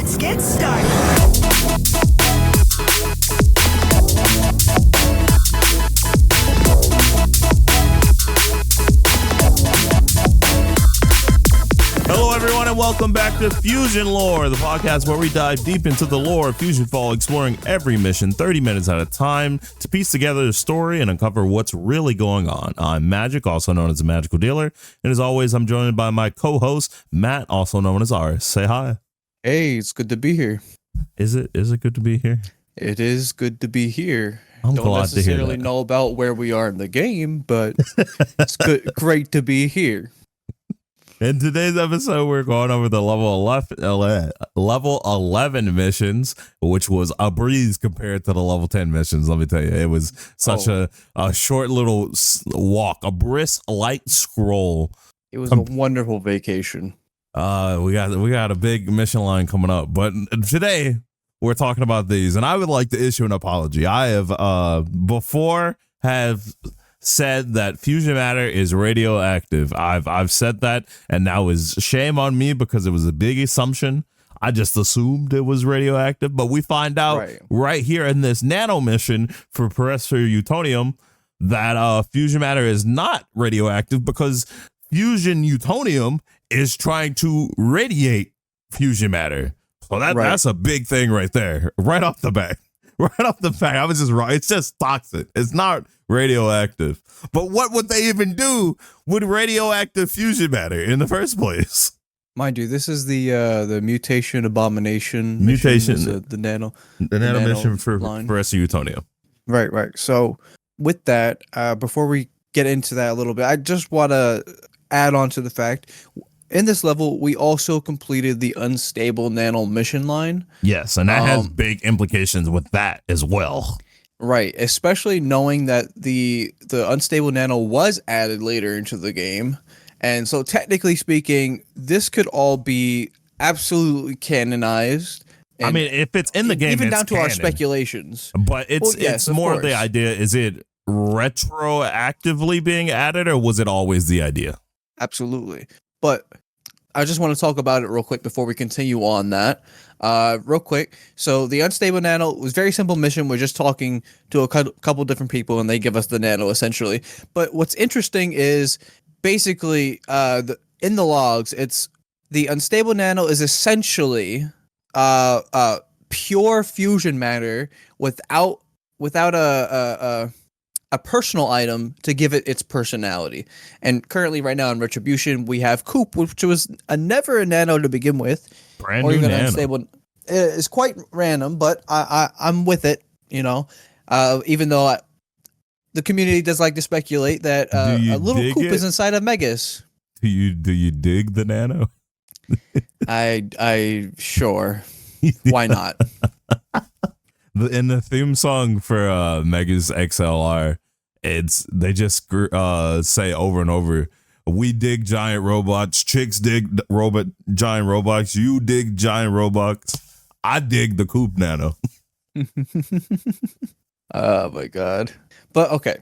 Let's get started. Hello, everyone, and welcome back to FusionLore, the podcast where we dive deep into the lore of FusionFall, exploring every mission 30 minutes at a time to piece together the story and uncover what's really going on. I'm Magic, also known as the Magical Dealer, and as always, I'm joined by my co-host, Matt, also known as Aris. Say hi. Hey, it's good to be here. Is it good to be here? It is good to be here. I'm Don't glad to hear necessarily that. know about where we are in the game, but it's great to be here. In today's episode, we're going over the level 11 missions, which was a breeze compared to the level 10 missions. Let me tell you, it was such a short little walk, a brisk light scroll. It was a wonderful vacation. We got a big mission line coming up, but today we're talking about these, and I would like to issue an apology. I have before said that fusion matter is radioactive. I've said that, and now is shame on me because it was a big assumption. I just assumed it was radioactive, but we find out right here in this nano mission for Professor Utonium that fusion matter is not radioactive because fusion Utonium is trying to radiate fusion matter. So that's a big thing right there, right off the bat. Right off the bat, I was just wrong. It's just toxic. It's not radioactive. But what would they even do with radioactive fusion matter in the first place? Mind you, this is the mutation abomination. Mutation. The nano Mission for Professor Utonium. Right. So with that, before we get into that a little bit, I just want to add on to the fact, in this level, we also completed the Unstable Nano mission line. Yes, and that has big implications with that as well. Right, especially knowing that the Unstable Nano was added later into the game. And so technically speaking, this could all be absolutely canonized. I mean, if it's in the game, even it's down to canon. Our speculations. But it's more of the idea, is it retroactively being added, or was it always the idea? Absolutely. But I just want to talk about it real quick before we continue on that. Real quick. So the Unstable Nano was a very simple mission. We're just talking to a couple different people and they give us the nano essentially. But what's interesting is basically in the logs, it's the Unstable Nano is essentially pure fusion matter without a personal item to give it its personality. And currently right now in Retribution, we have Coop, which was never a nano to begin with. Brand new nano. Unstable. It's quite random, but I'm with it, you know, even though the community does like to speculate that a little Coop is inside of Megas. Do you dig the nano? I sure. Why not? In the theme song for Megas XLR, they just say over and over, we dig giant robots, chicks dig giant robots, you dig giant robots, I dig the Coop Nano. Oh my god. But okay,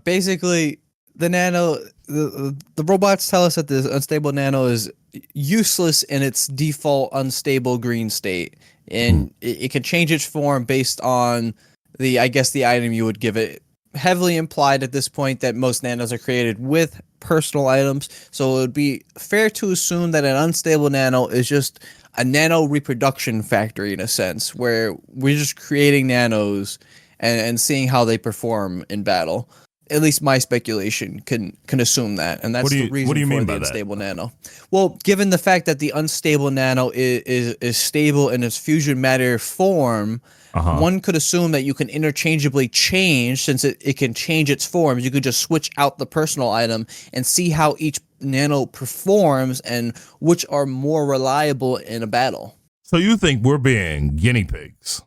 basically the nano, the robots tell us that the Unstable Nano is useless in its default unstable green state, and it can change its form based on the item you would give it. Heavily implied at this point that most nanos are created with personal items, so it would be fair to assume that an Unstable Nano is just a nano reproduction factory in a sense, where we're just creating nanos and seeing how they perform in battle. At least my speculation can assume that, and that's the reason for the Unstable Nano. Well, given the fact that the Unstable Nano is stable in its fusion matter form, one could assume that you can interchangeably change, since it can change its forms. You could just switch out the personal item and see how each nano performs and which are more reliable in a battle. So you think we're being guinea pigs?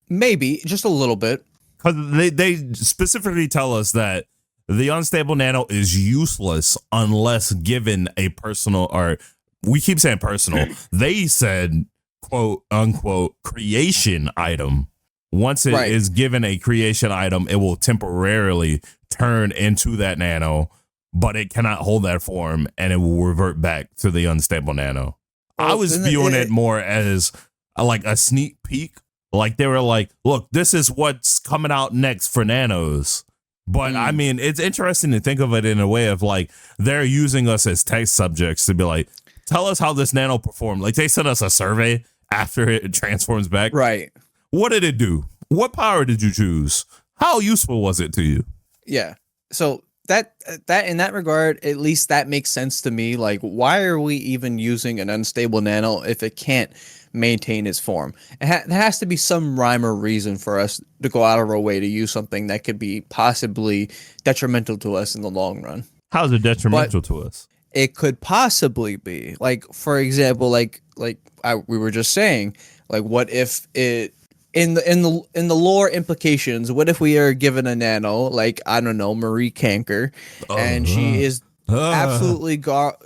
Maybe, just a little bit. Because they specifically tell us that the Unstable Nano is useless unless given a personal, or we keep saying personal. They said, quote unquote, creation item. Once it is given a creation item, it will temporarily turn into that nano, but it cannot hold that form and it will revert back to the Unstable Nano. I was viewing it more as like a sneak peek. Like they were like, look, this is what's coming out next for nanos. But I mean, it's interesting to think of it in a way of like they're using us as test subjects to be like, tell us how this nano performed. Like they sent us a survey after it transforms back. Right. What did it do? What power did you choose? How useful was it to you? Yeah. So that in that regard, at least that makes sense to me. Like, why are we even using an unstable nano if it can't maintain its form? There has to be some rhyme or reason for us to go out of our way to use something that could be possibly detrimental to us in the long run. How is it detrimental to us? It could possibly be, like, for example, we were just saying, like, what if it in the lore implications, what if we are given a nano, like, I don't know, May Kanker, and she is absolutely dog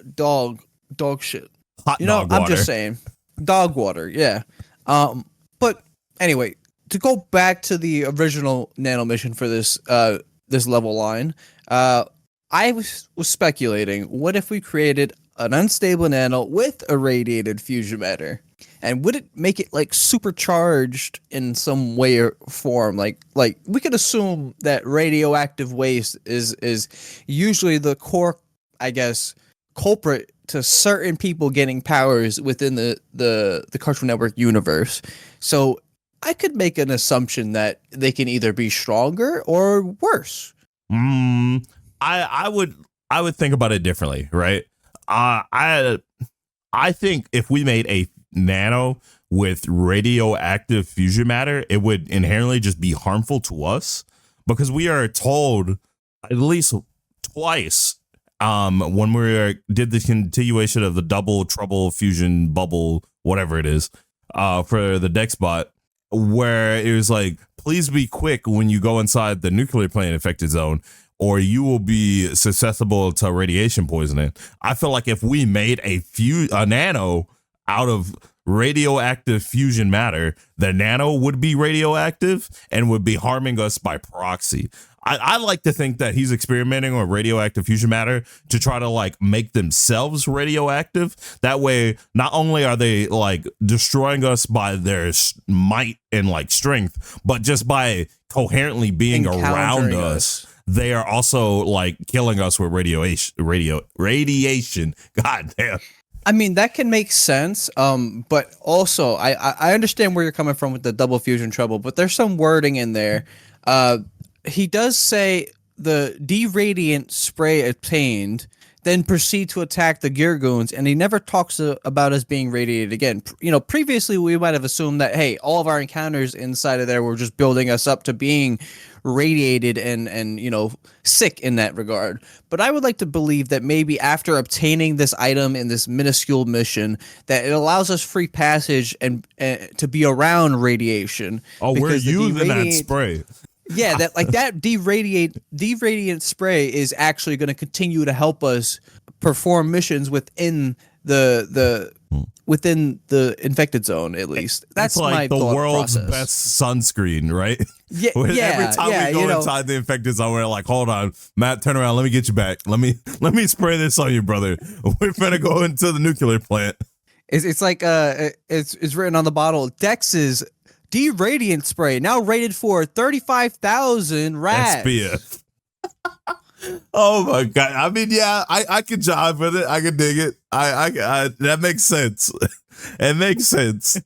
shit. Hot dog I'm water. just saying, dog water, yeah. But anyway, to go back to the original nano mission for this level line, I was speculating, what if we created an unstable nano with irradiated fusion matter? And would it make it like supercharged in some way or form? Like we could assume that radioactive waste is usually the core, I guess, culprit to certain people getting powers within the Cartoon Network universe. So I could make an assumption that they can either be stronger or worse. I would think about it differently, right? I think if we made a nano with radioactive fusion matter, it would inherently just be harmful to us because we are told at least twice when we did the continuation of the double trouble fusion bubble, whatever it is, for the DexBot, where it was like, please be quick when you go inside the nuclear plant infected zone, or you will be susceptible to radiation poisoning. I feel like if we made a nano out of radioactive fusion matter, the nano would be radioactive and would be harming us by proxy. I like to think that he's experimenting with radioactive fusion matter to try to like make themselves radioactive. That way, not only are they like destroying us by their might and like strength, but just by coherently being around us, they are also like killing us with radiation. God damn. I mean, that can make sense, but also I understand where you're coming from with the double fusion trouble, but there's some wording in there. He does say the deradiant spray obtained, then proceed to attack the gear goons, and he never talks about us being radiated again. You know, previously we might have assumed that, hey, all of our encounters inside of there were just building us up to being radiated and you know, sick in that regard. But I would like to believe that maybe after obtaining this item in this minuscule mission, that it allows us free passage and to be around radiation. Oh, we're using that spray. Yeah, that like that deradiant spray is actually going to continue to help us perform missions within the infected zone, at least. That's like my the world's process. best sunscreen, right? Yeah, Every time we go inside the infected zone, we're like, hold on, Matt, turn around, let me get you back. Let me spray this on you, brother. We're gonna go into the nuclear plant. It's like it's written on the bottle, Dex's deradiant spray, now rated for 35,000 rads. SPF. Oh my god! I mean, yeah, I can jive with it. I can dig it. I that makes sense. It makes sense.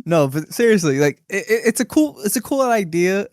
No, but seriously, like it's a cool idea.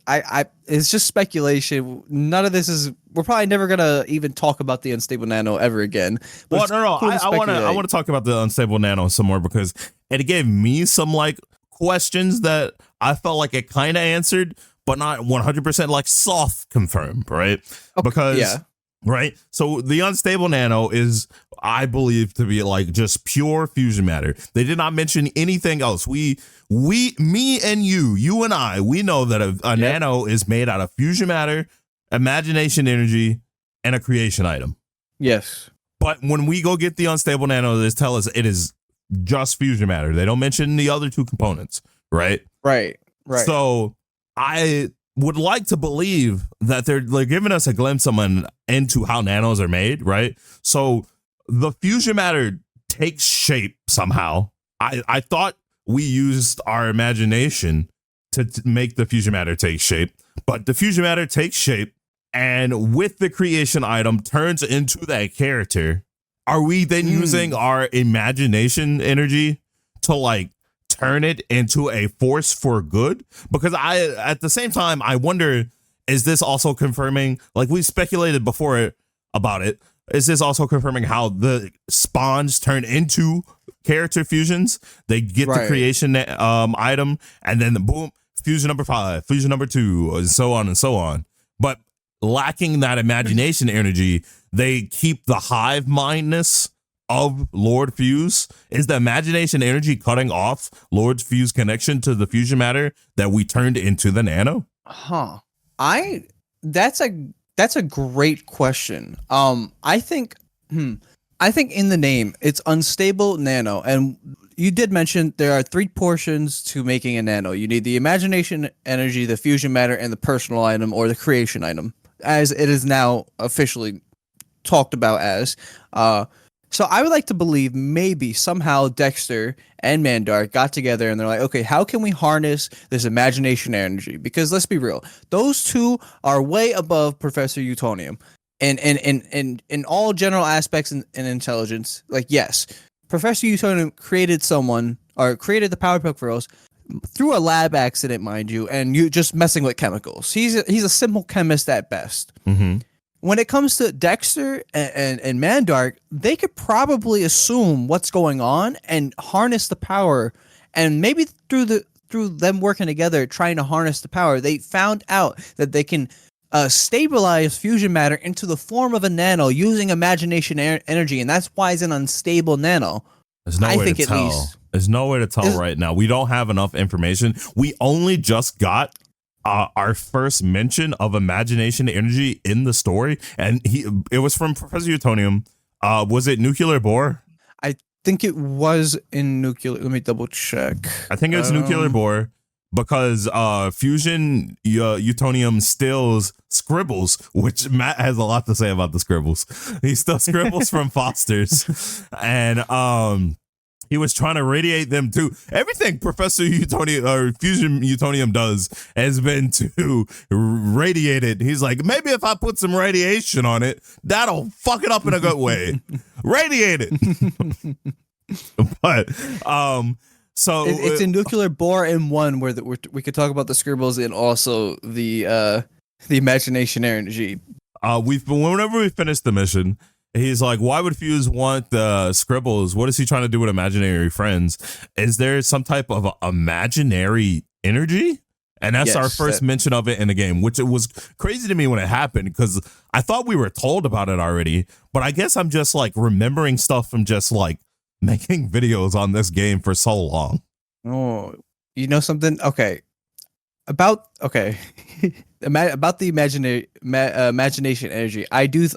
It's just speculation. None of this is. We're probably never gonna even talk about the unstable nano ever again. Well, no. I want to talk about the unstable nano some more because it gave me some like questions that I felt like it kind of answered, but not 100% like soft confirmed, right? Okay, because right. So the unstable nano is, I believe, to be like just pure fusion matter. They did not mention anything else. Me and you and I, we know that a nano is made out of fusion matter, imagination energy, and a creation item. Yes. But when we go get the unstable nano, they tell us it is just fusion matter. They don't mention the other two components, right? Right. So I would like to believe that they're giving us a glimpse into how nanos are made, right? So the fusion matter takes shape somehow. I thought we used our imagination to make the fusion matter take shape, but the fusion matter takes shape and with the creation item turns into that character. Are we then using our imagination energy to like turn it into a force for good? Because at the same time, I wonder, is this also confirming, like we speculated before about it, is this also confirming how the spawns turn into character fusions? They get the creation item and then boom, fusion number 5, fusion number 2, and so on and so on. But lacking that imagination energy, they keep the hive mindness of Lord Fuse. Is the imagination energy cutting off Lord Fuse connection to the fusion matter that we turned into the nano? That's a great question. I think in the name it's Unstable Nano, and you did mention there are 3 portions to making a nano. You need the imagination energy, the fusion matter, and the personal item or the creation item, as it is now officially talked about as. So I would like to believe maybe somehow Dexter and Mandark got together and they're like, okay, how can we harness this imagination energy? Because let's be real, those two are way above Professor Utonium and in all general aspects and intelligence. Like, yes, Professor Utonium created the Powerpuff Girls through a lab accident, mind you, and you just messing with chemicals. He's a simple chemist at best. Mm-hmm. When it comes to Dexter and Mandark, they could probably assume what's going on and harness the power. And maybe through them working together, trying to harness the power, they found out that they can stabilize fusion matter into the form of a nano using imagination energy, and that's why it's an unstable nano. There's no way to tell. There's no way to tell right now. We don't have enough information. We only just got our first mention of imagination energy in the story, and it was from Professor Utonium. Was it nuclear bore? I think it was in nuclear. Let me double check. I think it was nuclear bore because Fusion Utonium steals Scribbles, which Matt has a lot to say about the Scribbles. He steals Scribbles from Foster's, and he was trying to radiate them too. Everything Professor Utonium or Fusion Utonium does has been to radiate it. He's like, maybe if I put some radiation on it, that'll fuck it up in a good way. Radiate it. But so it's in nuclear bore M1 where we could talk about the Scribbles and also the imagination energy. Whenever we finish the mission, he's like, why would Fuse want the Scribbles? What is he trying to do with imaginary friends? Is there some type of imaginary energy? And that's our first mention of it in the game, which it was crazy to me when it happened because I thought we were told about it already. But I guess I'm just like remembering stuff from just like making videos on this game for so long. Oh, you know something? Okay. About the imagination energy, I do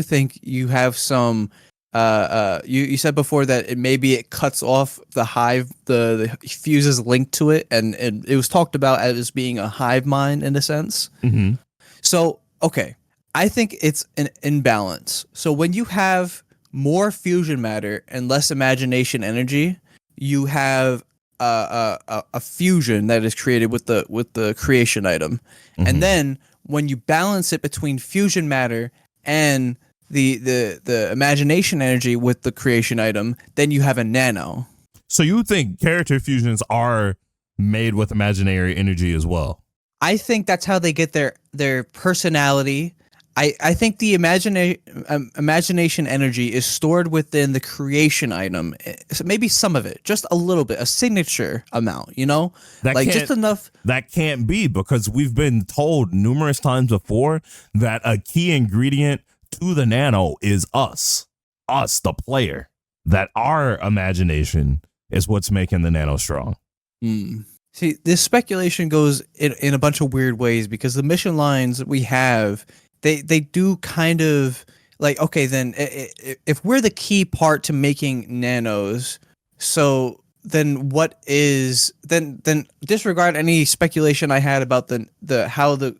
think you have some. You said before that it cuts off the hive, the fuses linked to it, and it was talked about as being a hive mind in a sense. Mm-hmm. So okay, I think it's an imbalance. So when you have more fusion matter and less imagination energy, you have a fusion that is created with the creation item. Mm-hmm. And then when you balance it between fusion matter and the imagination energy with the creation item, then you have a nano. So you think character fusions are made with imaginary energy as well? I think that's how they get their personality. I think the imagination energy is stored within the creation item. So maybe some of it, just a little bit, a signature amount, just enough. That can't be because we've been told numerous times before that a key ingredient to the nano is us, the player, that our imagination is what's making the nano strong. See, this speculation goes in a bunch of weird ways because the mission lines we have, they do kind of like, okay, then if we're the key part to making nanos, so then what is then disregard any speculation I had about the how the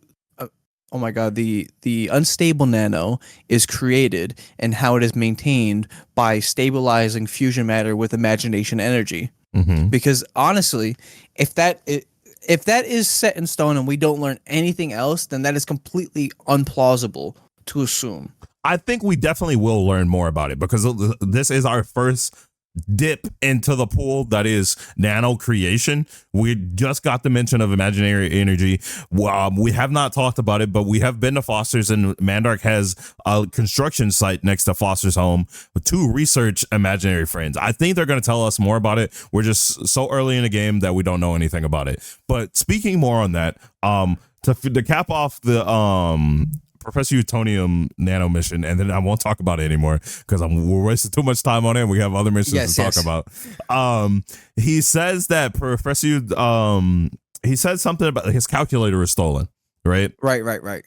oh my god, the unstable nano is created and how it is maintained by stabilizing fusion matter with imagination energy. Mm-hmm. Because honestly, if that is set in stone and we don't learn anything else, then that is completely unplausible to assume. I think we definitely will learn more about it because this is our first dip into the pool that is nano creation. We just got the mention of imaginary energy. We have not talked about it, but we have been to Foster's, and Mandark has a construction site next to Foster's home to research imaginary friends. I think they're going to tell us more about it. We're just so early in the game that we don't know anything about it. But speaking more on that, to cap off the Professor Utonium nano mission, and then I won't talk about it anymore because we're wasting too much time on it. And we have other missions to talk about. He says that he said something about his calculator was stolen, right? Right.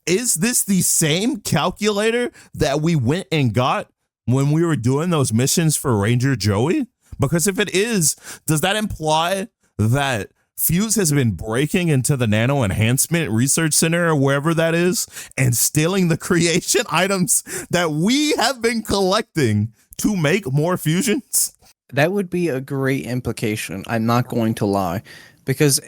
Is this the same calculator that we went and got when we were doing those missions for Ranger Joey? Because if it is, does that imply that Fuse has been breaking into the Nano Enhancement Research Center or wherever that is and stealing the creation items that we have been collecting to make more fusions? That would be a great implication. I'm not going to lie, because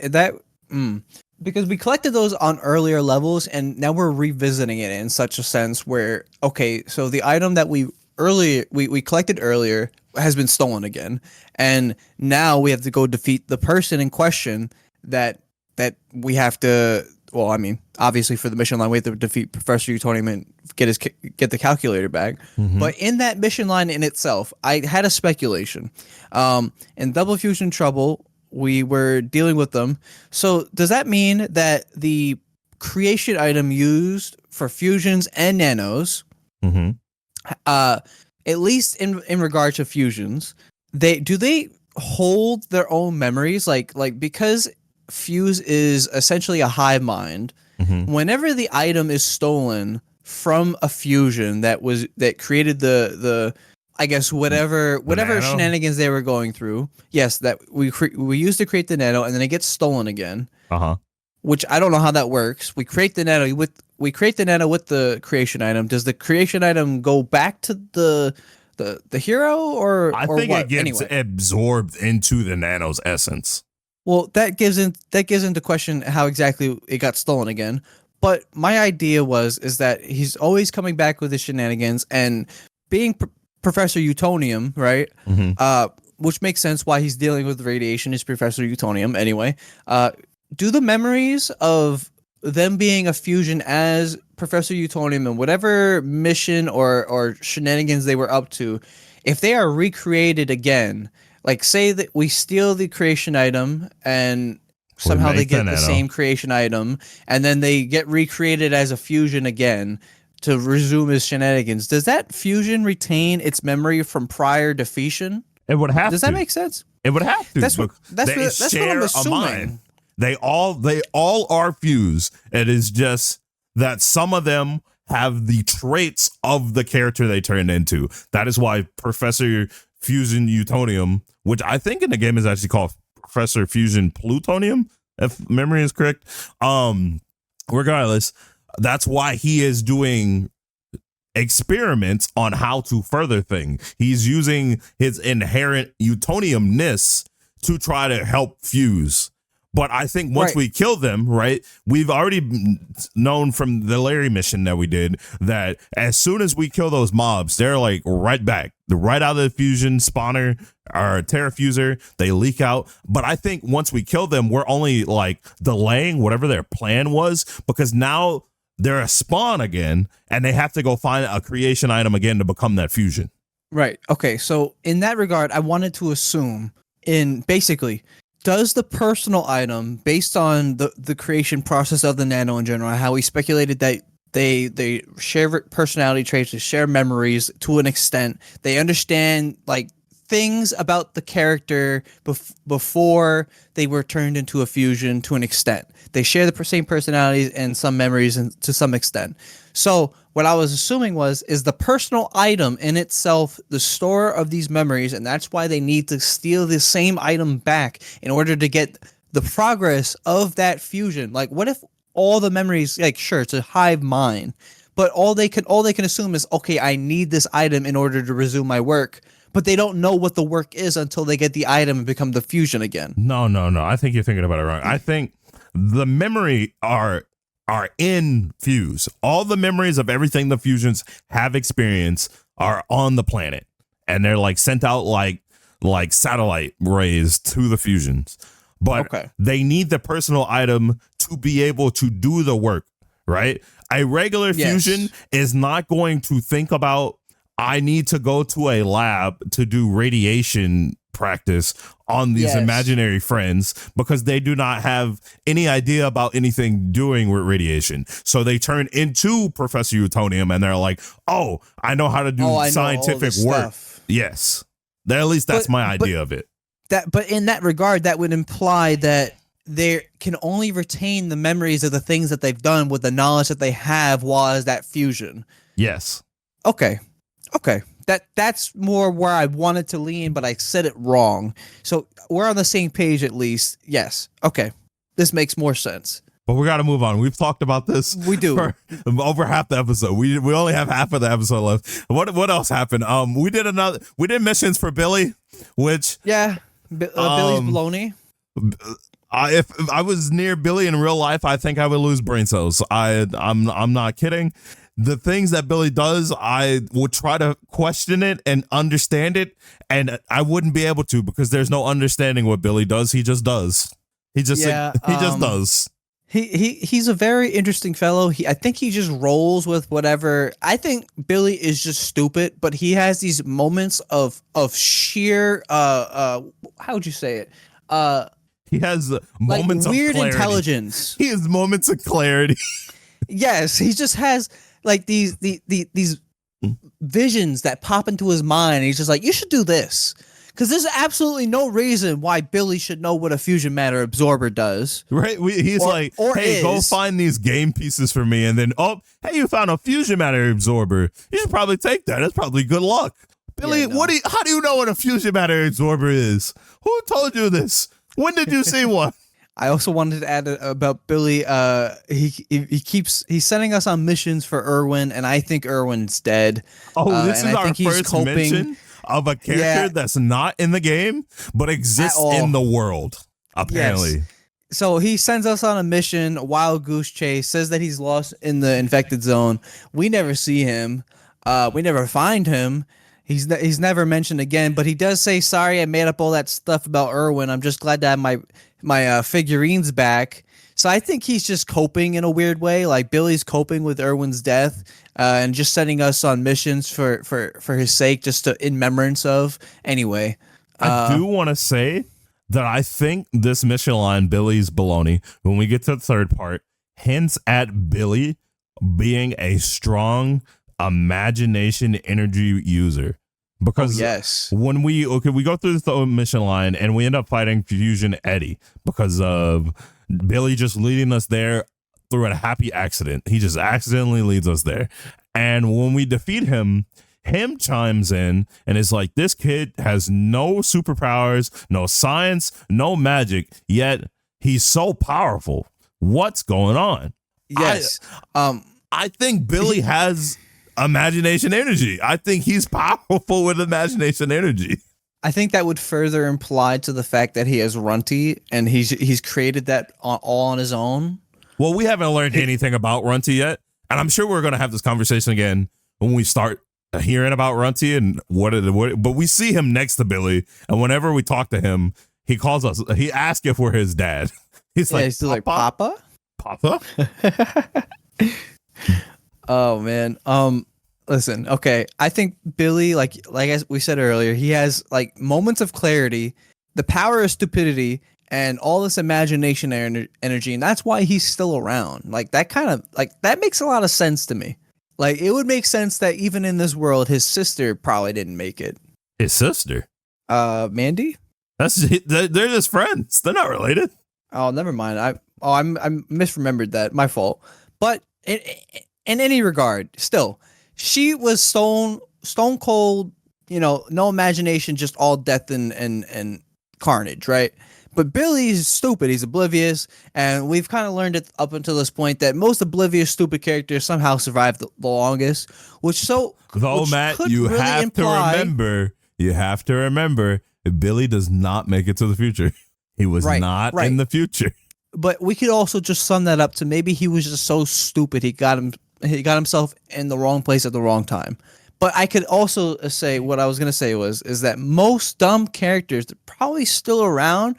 because we collected those on earlier levels, and now we're revisiting it in such a sense where, okay, so the item that we collected earlier has been stolen again, and now we have to go defeat the person in question that we have to. Well, I mean, obviously for the mission line, we have to defeat Professor Utonium and get the calculator back. Mm-hmm. But in that mission line in itself, I had a speculation. In Double Fusion Trouble, we were dealing with them. So does that mean that the creation item used for fusions and nanos, mm-hmm. At least in regard to fusions, they hold their own memories? Like because Fuse is essentially a hive mind. Mm-hmm. Whenever the item is stolen from a fusion that created the I guess whatever shenanigans they were going through, yes, that we used to create the nano, and then it gets stolen again. Which I don't know how that works. We create the nano with the creation item. Does the creation item go back to the hero, or I think what? It gets absorbed into the nano's essence. Well, that gives into question how exactly it got stolen again. But my idea is that he's always coming back with his shenanigans, and being Professor Utonium, right? Mm-hmm. Which makes sense why he's dealing with radiation is Professor Utonium anyway. Do the memories of them being a fusion as Professor Utonium and whatever mission or shenanigans they were up to, if they are recreated again, like say that we steal the creation item and somehow they get the same creation item, and then they get recreated as a fusion again to resume his shenanigans, does that fusion retain its memory from prior defeation? It would have to. Does that make sense? It would have to. That's what I'm assuming. They all are fused. It is just that some of them have the traits of the character they turned into. That is why Professor Fusion Utonium, which I think in the game is actually called Professor Fusion Plutonium, if memory is correct. Regardless, that's why he is doing experiments on how to further things. He's using his inherent Utoniumness to try to help Fuse. But I think once we kill them, right, we've already known from the Larry mission that we did that as soon as we kill those mobs, they're like right back. They're right out of the fusion spawner or terrafuser. They leak out. But I think once we kill them, we're only like delaying whatever their plan was, because now they're a spawn again and they have to go find a creation item again to become that fusion. Right. Okay. So in that regard, I wanted to assume basically, does the personal item, based on the creation process of the nano in general, how we speculated that they share personality traits, they share memories to an extent, they understand like things about the character before they were turned into a fusion to an extent. They share the same personalities and some memories to some extent. So what I was assuming is the personal item in itself the store of these memories, and that's why they need to steal the same item back in order to get the progress of that fusion. Like, what if all the memories. Like, sure, it's a hive mind, but all they can assume is, okay, I need this item in order to resume my work. But they don't know what the work is until they get the item and become the fusion again. No. I think you're thinking about it wrong. I think the memory are in Fuse. All the memories of everything the fusions have experienced are on the planet, and they're like sent out like satellite rays to the fusions. But they need the personal item to be able to do the work, right? A regular fusion is not going to think about, I need to go to a lab to do radiation practice on these imaginary friends, because they do not have any idea about anything doing with radiation. So they turn into Professor Utonium and they're like, oh, I know how to do scientific work. Stuff. Yes. At least that's my idea of it. But in that regard, that would imply that they can only retain the memories of the things that they've done with the knowledge that they have while as that fusion. Yes. Okay. That's more where I wanted to lean, but I said it wrong. So we're on the same page at least. Yes. Okay. This makes more sense. But we got to move on. We've talked about this. We do for over half the episode. We only have half of the episode left. What else happened? We did missions for Billy, which Billy's baloney. If I was near Billy in real life, I think I would lose brain cells. I'm not kidding. The things that Billy does, I would try to question it and understand it, and I wouldn't be able to, because there's no understanding what Billy does. He just does. He just does. He's a very interesting fellow. I think he just rolls with whatever. I think Billy is just stupid, but he has these moments of sheer how would you say it? He has moments of weird clarity. Intelligence. He has moments of clarity. Yes, he just has like these visions that pop into his mind, and he's just like, you should do this. Because there's absolutely no reason why Billy should know what a fusion matter absorber does. Right? He's like, hey, go find these game pieces for me. And then, oh, hey, you found a fusion matter absorber. You should probably take that. That's probably good luck. Billy, how do you know what a fusion matter absorber is? Who told you this? When did you see one? I also wanted to add about Billy. He's sending us on missions for Irwin, and I think Irwin's dead. Oh, this is our first mention of a character that's not in the game but exists in the world, apparently. Yes. So he sends us on a mission, a wild goose chase, says that he's lost in the infected zone. We never see him. We never find him. He's never mentioned again, but he does say, sorry, I made up all that stuff about Irwin. I'm just glad to have my figurines back. So I think he's just coping in a weird way. Like Billy's coping with Irwin's death and just sending us on missions for his sake, just in remembrance of. Anyway. I do want to say that I think this mission line, Billy's baloney, when we get to the third part, hints at Billy being a strong imagination energy user. Because when we go through the mission line and we end up fighting Fusion Eddie because of Billy just leading us there through a happy accident. He just accidentally leads us there. And when we defeat him chimes in and is like, this kid has no superpowers, no science, no magic, yet he's so powerful. What's going on? Yes. I think Billy has imagination energy. I think he's powerful with imagination energy. I think that would further imply to the fact that he has Runty and he's created that all on his own. Well, we haven't learned anything about Runty yet, and I'm sure we're going to have this conversation again when we start hearing about Runty and what. But we see him next to Billy, and whenever we talk to him, he calls us. He asks if we're his dad. He's like, Papa? Papa? Oh man. Listen, okay. I think Billy, like we said earlier, he has like moments of clarity, the power of stupidity, and all this imagination energy, and that's why he's still around. Like that kind of that makes a lot of sense to me. Like it would make sense that even in this world, his sister probably didn't make it. His sister? Mandy? They're just friends. They're not related. Oh, never mind. I misremembered that. My fault. But in any regard, still, she was stone cold, no imagination, just all death and carnage, right? But Billy's stupid. He's oblivious, and we've kind of learned it up until this point that most oblivious, stupid characters somehow survive the longest. Which Matt, could you really have imply, you have to remember, Billy does not make it to the future. He was not in the future. But we could also just sum that up to maybe he was just so stupid he got himself in the wrong place at the wrong time. But I could also say what I was going to say is that most dumb characters are probably still around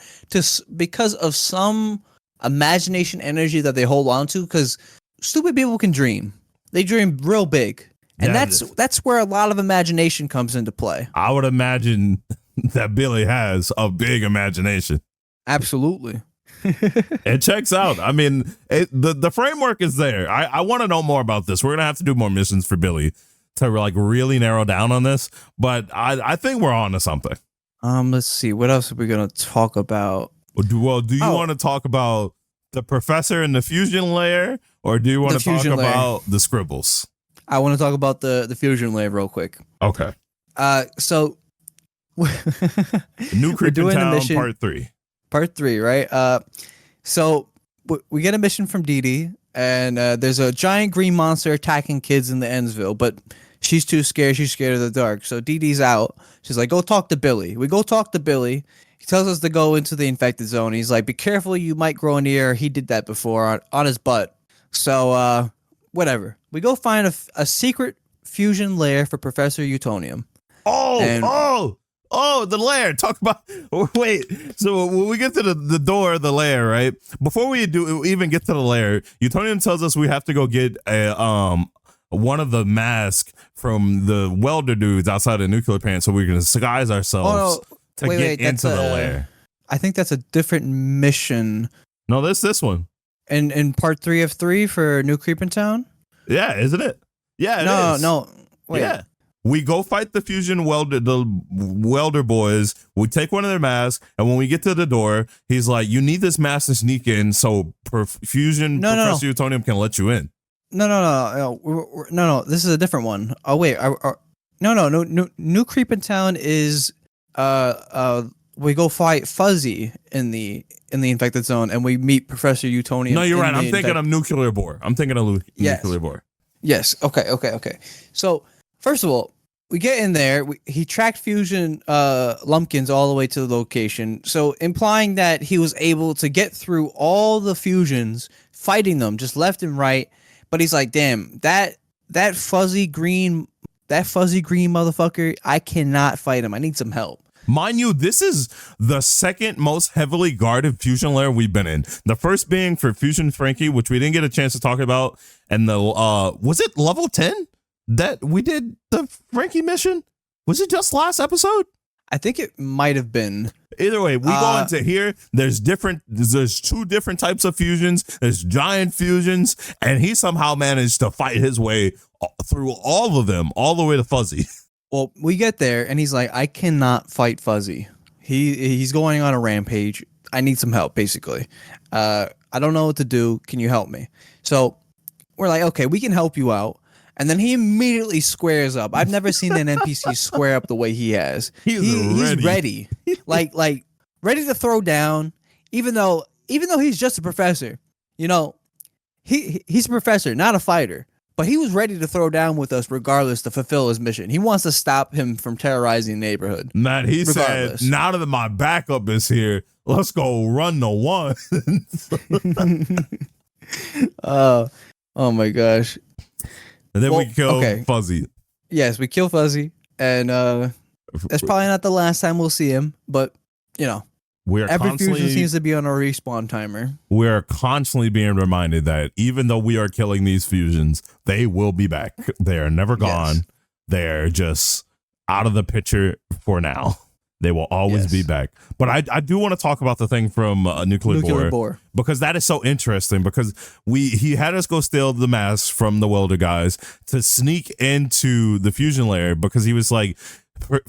because of some imagination energy that they hold on to, because stupid people can dream. They dream real big. And that's where a lot of imagination comes into play. I would imagine that Billy has a big imagination. Absolutely. It checks out. I mean, the framework is there. I want to know more about this. We're going to have to do more missions for Billy to like really narrow down on this, but I think we're on to something. Let's see. What else are we going to talk about? Do you want to talk about the professor in the fusion layer, or do you want to talk about the Scribbles? I want to talk about the fusion layer real quick. Okay. So New Creeping Town Part 3. Part 3, right? So we get a mission from Dee Dee, and there's a giant green monster attacking kids in the Endsville, but she's too scared. She's scared of the dark. So Dee Dee's out. She's like, go talk to Billy. We go talk to Billy. He tells us to go into the infected zone. He's like, be careful, you might grow in the air. He did that before on his butt. So whatever. We go find a secret fusion lair for Professor Utonium. Oh, the lair. Talk about. Wait. So when we get to the door of the lair, right? Before we even get to the lair, Utonium tells us we have to go get one of the masks from the welder dudes outside the nuclear plant, so we can disguise ourselves to get into the lair. I think that's a different mission. No, this one. In part 3 of 3 for New Creeping Town. Yeah, isn't it? Yeah, it is. No. Wait. Yeah. We go fight the welder boys. We take one of their masks, and when we get to the door, he's like, "You need this mask to sneak in, so Professor Utonium can let you in." No. This is a different one. Oh wait, no. New Creeping Town is we go fight Fuzzy in the infected zone, and we meet Professor Utonium. No, you're right. I'm thinking of Nuclear Boar. Nuclear Boar. Yes. Okay. So. First of all, we get in there. He tracked fusion lumpkins all the way to the location, so implying that he was able to get through all the fusions, fighting them just left and right. But he's like, "Damn, that fuzzy green motherfucker! I cannot fight him. I need some help." Mind you, this is the second most heavily guarded fusion lair we've been in. The first being for Fusion Frankie, which we didn't get a chance to talk about, and the was it level 10? That we did the Frankie mission? Was it just last episode? I think it might have been. Either way, we go into here. There's 2 different types of fusions. There's giant fusions, and he somehow managed to fight his way through all of them, all the way to Fuzzy. Well, we get there, and he's like, I cannot fight Fuzzy. He's going on a rampage. I need some help, basically. I don't know what to do. Can you help me? So we're like, okay, we can help you out. And then he immediately squares up. I've never seen an NPC square up the way he has. He's ready. like ready to throw down, even though he's just a professor. You know, he's a professor, not a fighter. But he was ready to throw down with us regardless to fulfill his mission. He wants to stop him from terrorizing the neighborhood. Matt, he said, now that my backup is here, let's go run the one. Oh my gosh. And then we kill Fuzzy. Yes, we kill Fuzzy. And that's probably not the last time we'll see him. But, you know, every fusion seems to be on a respawn timer. We're constantly being reminded that even though we are killing these fusions, they will be back. They are never gone. Yes. They're just out of the picture for now. They will always be back. But I do want to talk about the thing from Nuclear Boar, because that is so interesting, because he had us go steal the masks from the welder guys to sneak into the fusion layer, because he was like,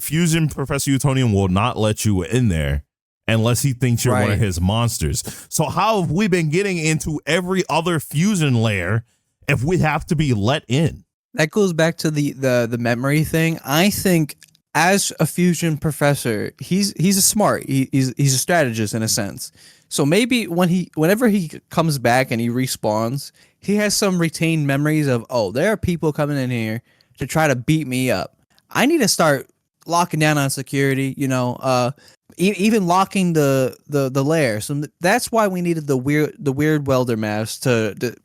Fusion Professor Utonium will not let you in there unless he thinks you're one of his monsters. So how have we been getting into every other fusion layer if we have to be let in? That goes back to the memory thing. I think as a fusion professor, he's a smart. He's a strategist in a sense. So maybe whenever he comes back and he respawns, he has some retained memories of, oh, there are people coming in here to try to beat me up. I need to start locking down on security, even locking the lair. So that's why we needed the weird welder masks to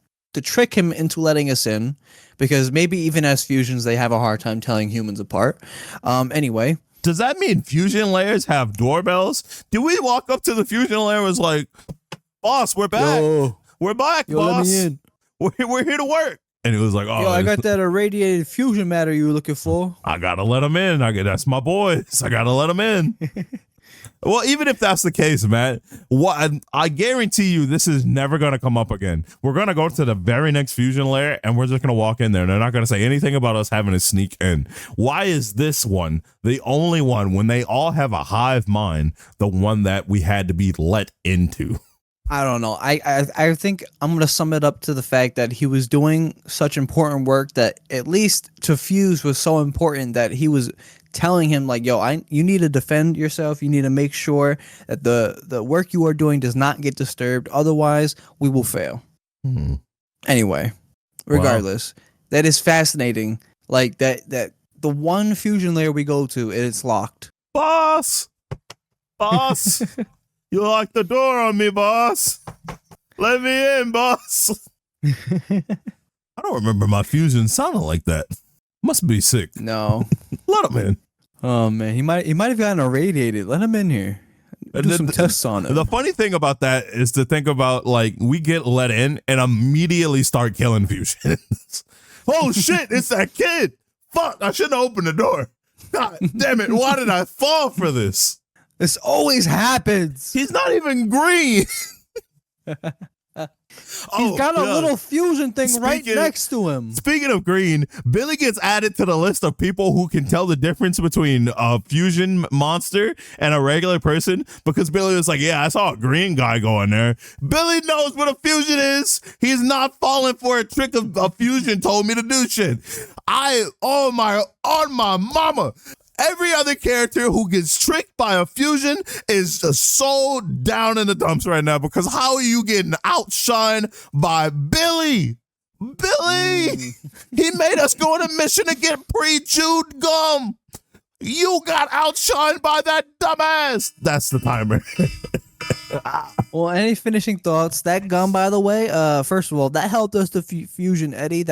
trick him into letting us in, because maybe even as fusions they have a hard time telling humans apart. Anyway, does that mean fusion layers have doorbells? Do we walk up to the fusion layer and was like, boss, we're back. We're back, boss. Let me in. We're here to work. And it was like, oh, I got that irradiated fusion matter you were looking for. I gotta let him in. That's my boys. I gotta let him in. Well, even if that's the case, Matt, I guarantee you this is never going to come up again. We're going to go to the very next fusion layer and we're just going to walk in there. And they're not going to say anything about us having to sneak in. Why is this one the only one, when they all have a hive mind, the one that we had to be let into? I don't know. I think I'm going to sum it up to the fact that he was doing such important work that at least to Fuse was so important that he was telling him like, yo, you need to defend yourself. You need to make sure that the work you are doing does not get disturbed. Otherwise, we will fail. Mm-hmm. Anyway, regardless, that is fascinating. Like that the one fusion layer we go to, it's locked. Boss, you locked the door on me, boss. Let me in, boss. I don't remember my fusion sounding like that. Must be sick. No. Let him in. Oh man, he might have gotten irradiated. Let him in here. Do some tests on him. The funny thing about that is to think about, like, we get let in and immediately start killing fusions. Oh shit, it's that kid. Fuck, I shouldn't have opened the door. God damn it, why did I fall for this? This always happens. He's not even green. He's got a little fusion thing right next to him. Speaking of green, Billy gets added to the list of people who can tell the difference between a fusion monster and a regular person, because Billy was like, yeah, I saw a green guy go in there. Billy knows what a fusion is. He's not falling for a trick of a fusion told me to do shit. On my mama. Every other character who gets tricked by a fusion is just so down in the dumps right now, because how are you getting outshined by Billy? Billy! He made us go on a mission to get pre-chewed gum. You got outshined by that dumbass. That's the timer. Well, any finishing thoughts? That gum, by the way, first of all, that helped us to fusion Eddie.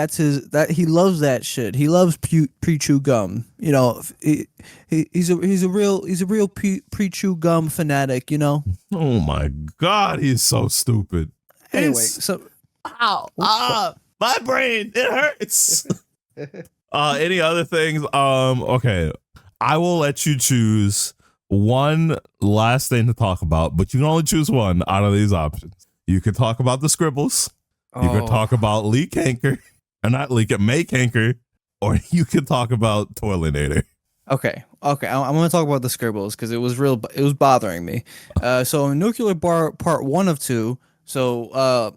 He loves that shit. He loves pre-chew gum. You know, he's a real pre-chew gum fanatic. You know. Oh my God, he's so stupid. Anyway, so my brain, it hurts. Any other things? Okay, I will let you choose one last thing to talk about, but you can only choose one out of these options. You could talk about the Scribbles. You could talk about May Kanker, or you could talk about Toilinator. Okay. I'm going to talk about the Scribbles because it was bothering me. So in Nuclear Part 1 of 2, so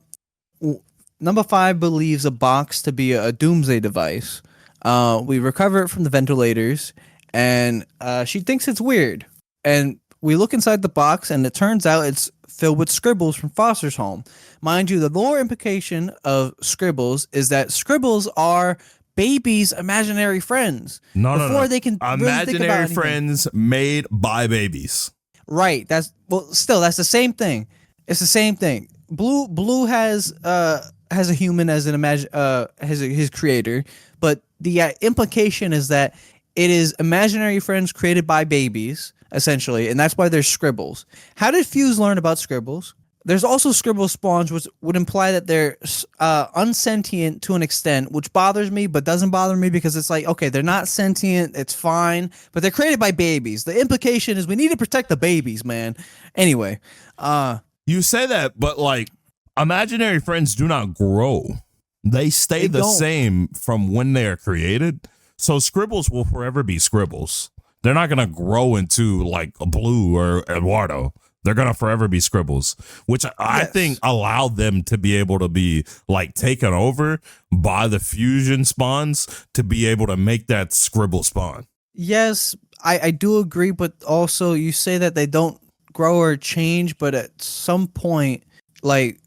number 5 believes a box to be a doomsday device. We recover it from the ventilators, and she thinks it's weird. And we look inside the box, and it turns out it's filled with Scribbles from Foster's home. Mind you, the lore implication of Scribbles is that Scribbles are babies' imaginary friends. No. They can imaginary really friends made by babies. Right. That's the same thing. It's the same thing. Blue has a human as his creator, but the implication is that it is imaginary friends created by babies, essentially, and that's why there's Scribbles. How did Fuse learn about Scribbles? There's also Scribble spawns, which would imply that they're unsentient to an extent, which bothers me, but doesn't bother me because it's like, okay, they're not sentient, it's fine, but they're created by babies. The implication is we need to protect the babies, man. Anyway. You say that, but like, imaginary friends do not grow. They stay the same from when they are created. So Scribbles will forever be Scribbles. They're not going to grow into like a Blue or Eduardo. They're going to forever be Scribbles, which I think allowed them to be able to be like taken over by the fusion spawns to be able to make that Scribble spawn. Yes, I do agree, but also you say that they don't grow or change, but at some point, like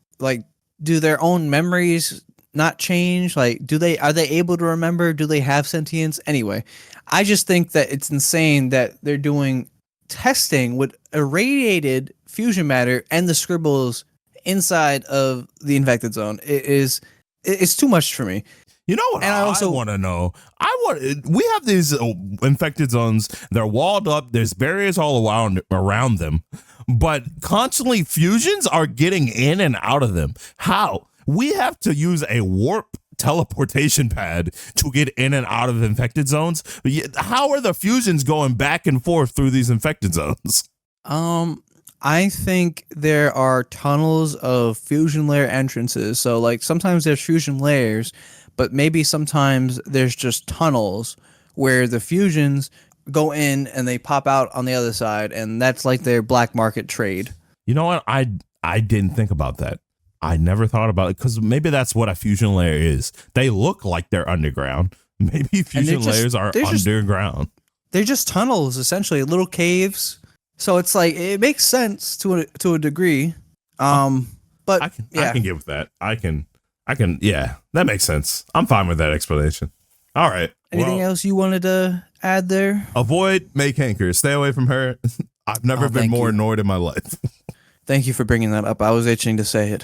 do their own memories not change? Like, are they able to remember? Do they have sentience? Anyway, I just think that it's insane that they're doing testing with irradiated fusion matter and the scribbles inside of the infected zone. It's too much for me. You know what? And I also want to know. We have these infected zones. They're walled up. There's barriers all around them, but constantly fusions are getting in and out of them. How? We have to use a warp teleportation pad to get in and out of infected zones. How are the fusions going back and forth through these infected zones? I think there are tunnels of fusion layer entrances. So like sometimes there's fusion layers, but maybe sometimes there's just tunnels where the fusions go in and they pop out on the other side, and that's like their black market trade. You know what? I didn't think about that. I never thought about it, because maybe that's what a fusion layer is. They look like they're underground. Maybe fusion layers are underground. They're just tunnels, essentially, little caves. So it's like, it makes sense to a degree. But I can get with that. I can, yeah, that makes sense. I'm fine with that explanation. All right. Anything else you wanted to add there? Avoid May Kanker. Stay away from her. I've never been more annoyed in my life. Thank you for bringing that up. I was itching to say it.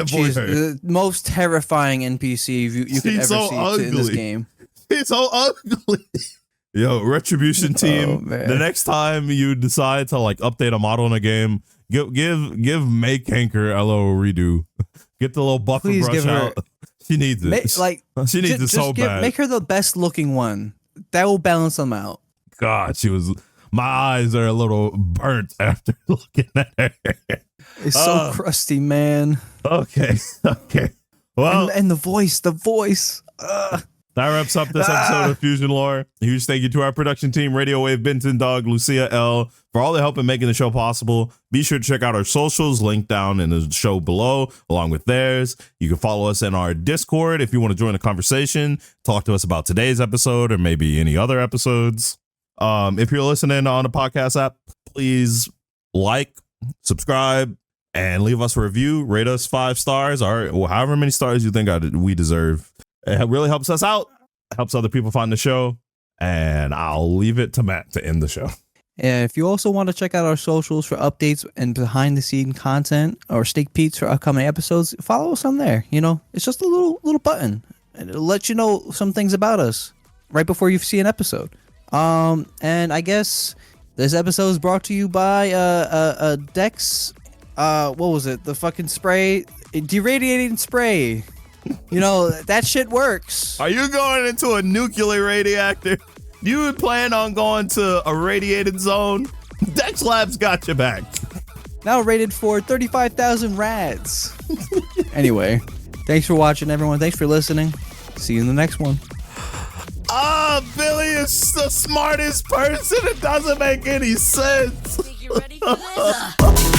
She's the most terrifying NPC you could ever see in this game. She's so ugly. Yo, Retribution team. The next time you decide to like update a model in a game, give May Kanker a little redo. Get the little buffer brush out. She needs it. She needs it so bad. Make her the best looking one. That will balance them out. God, my eyes are a little burnt after looking at her. It's so crusty, man. Okay. Well, and the voice. That wraps up this episode of FusionLore. Huge thank you to our production team, Radio Wave, Benton Dog, Lucia L, for all the help in making the show possible. Be sure to check out our socials, linked down in the show below, along with theirs. You can follow us in our Discord if you want to join the conversation, talk to us about today's episode or maybe any other episodes. If you're listening on a podcast app, please like, subscribe, and leave us a review. Rate us 5 stars or however many stars you think we deserve. It really helps us out. It helps other people find the show. And I'll leave it to Matt to end the show. And if you also want to check out our socials for updates and behind the scene content or sneak peeks for upcoming episodes, follow us on there. You know, it's just a little button, and it'll let you know some things about us right before you see an episode. And I guess this episode is brought to you by Dex. What was it? The fucking spray, deradiating spray. You know, that shit works. Are you going into a nuclear radioactive? You plan on going to a radiated zone? DexLabs got your back. Now rated for 35,000 rads. Anyway, thanks for watching, everyone. Thanks for listening. See you in the next one. Billy is the smartest person. It doesn't make any sense. Think you're ready for this?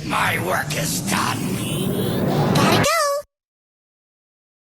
My work is done.